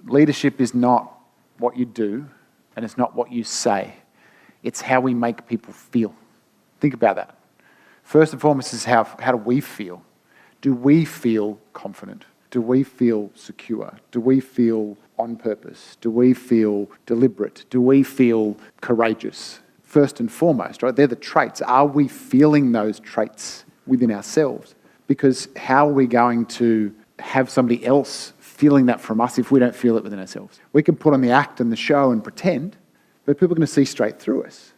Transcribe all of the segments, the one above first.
Leadership is not what you do, and it's not what you say. It's how we make people feel. Think about that. First and foremost is how do we feel? Do we feel confident? Do we feel secure? Do we feel on purpose? Do we feel deliberate? Do we feel courageous? First and foremost, right? They're the traits. Are we feeling those traits within ourselves? Because how are we going to have somebody else feeling that from us if we don't feel it within ourselves? We can put on the act and the show and pretend, but people are going to see straight through us.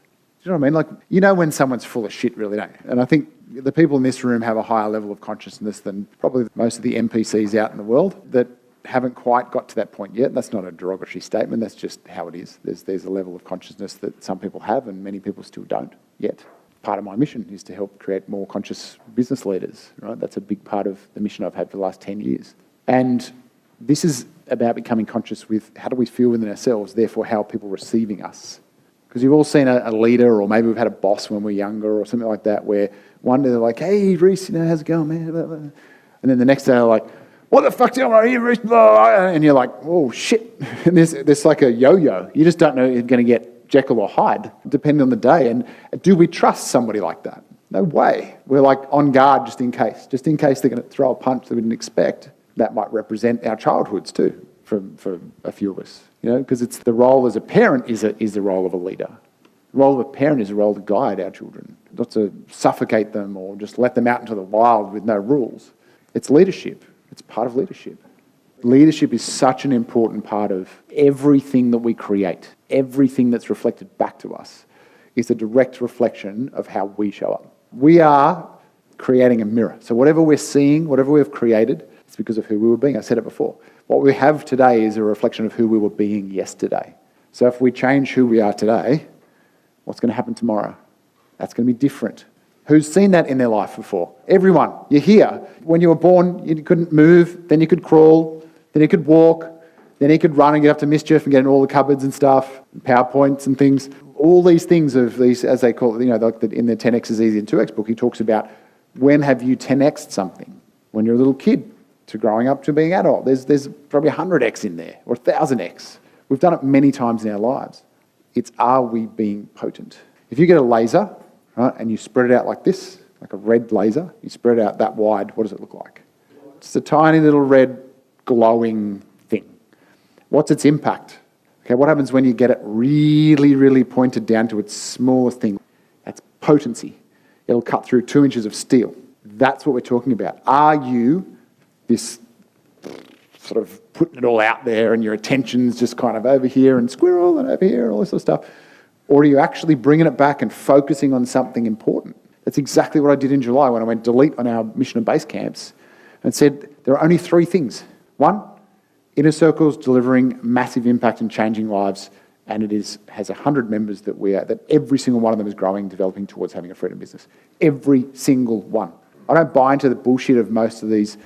Do you know what I mean? Like, you know when someone's full of shit, really, don't you? And I think the people in this room have a higher level of consciousness than probably most of the NPCs out in the world that haven't quite got to that point yet. That's not a derogatory statement. That's just how it is. There's a level of consciousness that some people have and many people still don't yet. Part of my mission is to help create more conscious business leaders, right? That's a big part of the mission I've had for the last 10 years. And this is about becoming conscious with how do we feel within ourselves, therefore how are people receiving us. Because you've all seen a leader, or maybe we've had a boss when we're younger or something like that, where one day they're like, hey, Reece, how's it going, man? And then the next day they're like, what the fuck's going on here, Reece? And you're like, oh, shit. And there's like a yo-yo. You just don't know if you're going to get Jekyll or Hyde, depending on the day. And do we trust somebody like that? No way. We're like on guard just in case they're going to throw a punch that we didn't expect. That might represent our childhoods too, for a few of us. You know, because it's the role as a parent is the role of a leader. The role of a parent is a role to guide our children, not to suffocate them or just let them out into the wild with no rules. It's leadership. It's part of leadership. Leadership is such an important part of everything that we create. Everything that's reflected back to us is a direct reflection of how we show up. We are creating a mirror. So whatever we're seeing, whatever we've created, it's because of who we were being. I said it before. What we have today is a reflection of who we were being yesterday. So if we change who we are today, what's going to happen tomorrow? That's going to be different. Who's seen that in their life before? Everyone. You're here. When you were born, you couldn't move, then you could crawl, then you could walk, then you could run and get up to mischief and get in all the cupboards and stuff, PowerPoints and things. All these things of these, as they call it, you know, like in the 10X is easy and 2X book, he talks about when have you 10X'd something? When you're a little kid to growing up to being adult. There's probably 100X in there or 1,000X. We've done it many times in our lives. It's are we being potent? If you get a laser, right, and you spread it out like this, like a red laser, you spread it out that wide, what does it look like? It's a tiny little red glowing thing. What's its impact? Okay, what happens when you get it really, really pointed down to its smallest thing? That's potency. It'll cut through 2 inches of steel. That's what we're talking about. Are you this sort of putting it all out there and your attention's just kind of over here and squirrel and over here and all this sort of stuff? Or are you actually bringing it back and focusing on something important? That's exactly what I did in July when I went delete on our mission and base camps and said there are only 3 things. 1, Inner Circle's delivering massive impact and changing lives, and it has 100 members that every single one of them is growing, developing towards having a freedom business. Every single one. I don't buy into the bullshit of most of these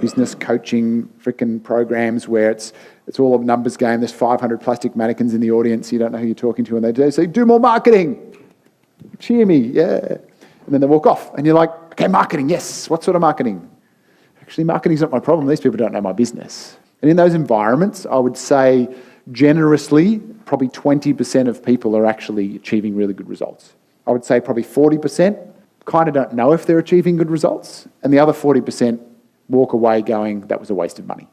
business coaching freaking programs where it's all a numbers game. There's 500 plastic mannequins in the audience. You don't know who you're talking to, and they say, do more marketing. Cheer me, yeah. And then they walk off, and you're like, okay, marketing, yes. What sort of marketing? Actually, marketing's not my problem. These people don't know my business. And in those environments, I would say generously, probably 20% of people are actually achieving really good results. I would say probably 40% kind of don't know if they're achieving good results, and the other 40% walk away going, that was a waste of money.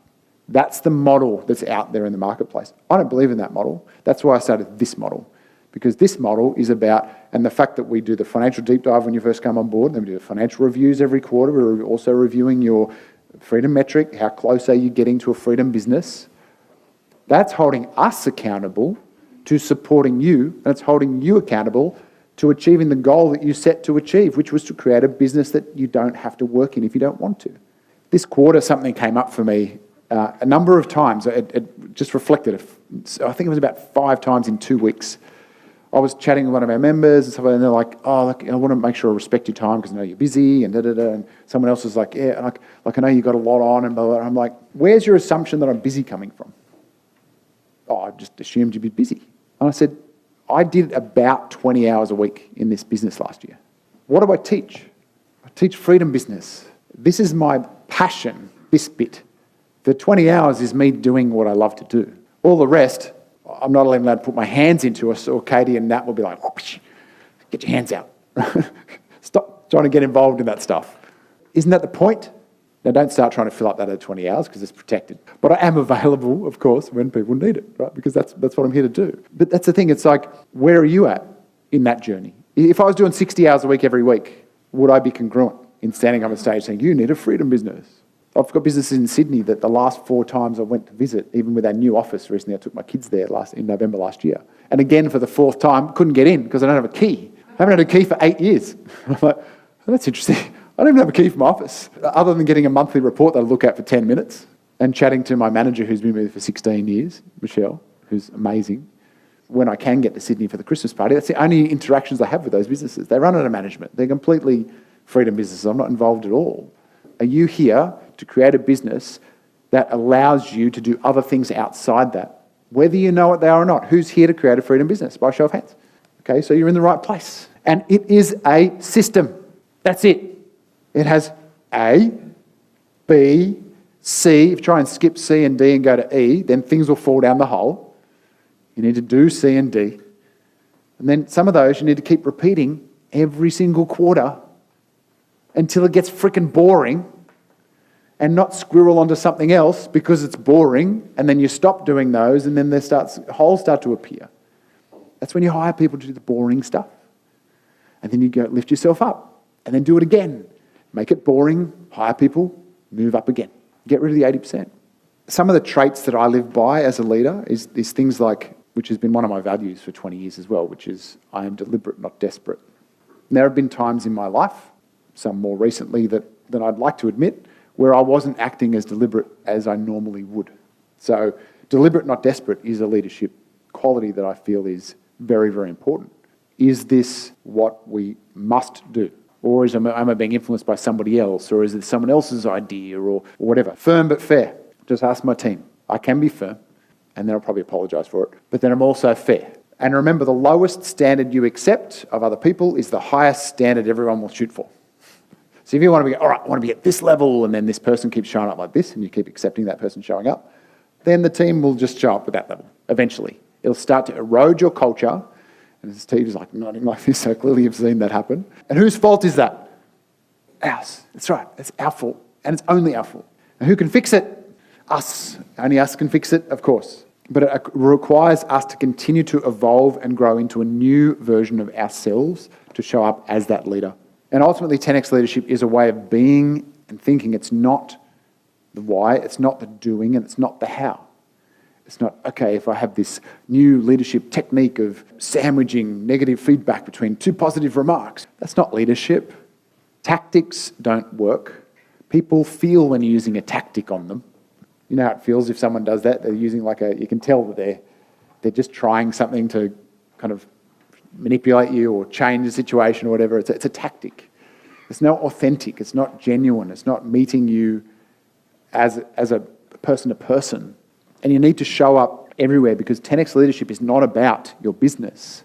That's the model that's out there in the marketplace. I don't believe in that model. That's why I started this model. Because this model is about, and the fact that we do the financial deep dive when you first come on board, then we do the financial reviews every quarter. We're also reviewing your freedom metric, how close are you getting to a freedom business. That's holding us accountable to supporting you, and it's holding you accountable to achieving the goal that you set to achieve, which was to create a business that you don't have to work in if you don't want to. This quarter, something came up for me a number of times. It just reflected. I think it was about 5 times in 2 weeks. I was chatting with one of our members and stuff, and they're like, "Oh, look, I want to make sure I respect your time because I know you're busy." And And someone else was like, "Yeah, like I know you got a lot on." And blah, blah, blah. I'm like, "Where's your assumption that I'm busy coming from?" "Oh, I just assumed you'd be busy." And I said, "I did about 20 hours a week in this business last year. What do I teach? I teach freedom business. This is my passion, this bit, The 20 hours is me doing what I love to do. All the rest, I'm not even allowed to put my hands into it, or Katie and Nat will be like, get your hands out. Stop trying to get involved in that stuff. Isn't that the point? Now, don't start trying to fill up that other 20 hours because it's protected. But I am available, of course, when people need it, right? Because that's what I'm here to do. But that's the thing. It's like, where are you at in that journey? If I was doing 60 hours a week every week, would I be congruent in standing up on stage saying, you need a freedom business? I've got businesses in Sydney that the last 4 times I went to visit, even with our new office recently, I took my kids there in November last year. And again, for the 4th time, couldn't get in because I don't have a key. I haven't had a key for 8 years. I'm like, oh, that's interesting. I don't even have a key for my office, other than getting a monthly report that I look at for 10 minutes and chatting to my manager who's been with me for 16 years, Michelle, who's amazing. When I can get to Sydney for the Christmas party, that's the only interactions I have with those businesses. They run out of management. They're completely freedom businesses. I'm not involved at all. Are you here to create a business that allows you to do other things outside that, whether you know what they are or not? Who's here to create a freedom business? By show of hands. Okay, so you're in the right place. And it is a system. That's it. It has A, B, C. If you try and skip C and D and go to E, then things will fall down the hole. You need to do C and D. And then some of those you need to keep repeating every single quarter until it gets freaking boring, and not squirrel onto something else because it's boring, and then you stop doing those, and then holes start to appear. That's when you hire people to do the boring stuff. And then you go lift yourself up, and then do it again. Make it boring, hire people, move up again. Get rid of the 80%. Some of the traits that I live by as a leader is things like, which has been one of my values for 20 years as well, which is I am deliberate, not desperate. And there have been times in my life, some more recently that I'd like to admit, where I wasn't acting as deliberate as I normally would. So deliberate, not desperate is a leadership quality that I feel is very, very important. Is this what we must do? Or am I being influenced by somebody else? Or is it someone else's idea or whatever? Firm but fair. Just ask my team. I can be firm, and then I'll probably apologise for it. But then I'm also fair. And remember, the lowest standard you accept of other people is the highest standard everyone will shoot for. So if you want to be, all right, I want to be at this level, and then this person keeps showing up like this, and you keep accepting that person showing up, then the team will just show up at that level, eventually. It'll start to erode your culture. And Steve's like nodding like this, so clearly you've seen that happen. And whose fault is that? Ours. That's right. It's our fault. And it's only our fault. And who can fix it? Us. Only us can fix it, of course. But it requires us to continue to evolve and grow into a new version of ourselves to show up as that leader. And ultimately, 10X leadership is a way of being and thinking. It's not the why, it's not the doing, and it's not the how. It's not, okay, if I have this new leadership technique of sandwiching negative feedback between 2 positive remarks. That's not leadership. Tactics don't work. People feel when you're using a tactic on them. You know how it feels if someone does that? They're using you can tell that they're just trying something to kind of manipulate you or change the situation or whatever. It's a tactic. It's not authentic. It's not genuine. It's not meeting you as a person to person. And you need to show up everywhere because 10X leadership is not about your business.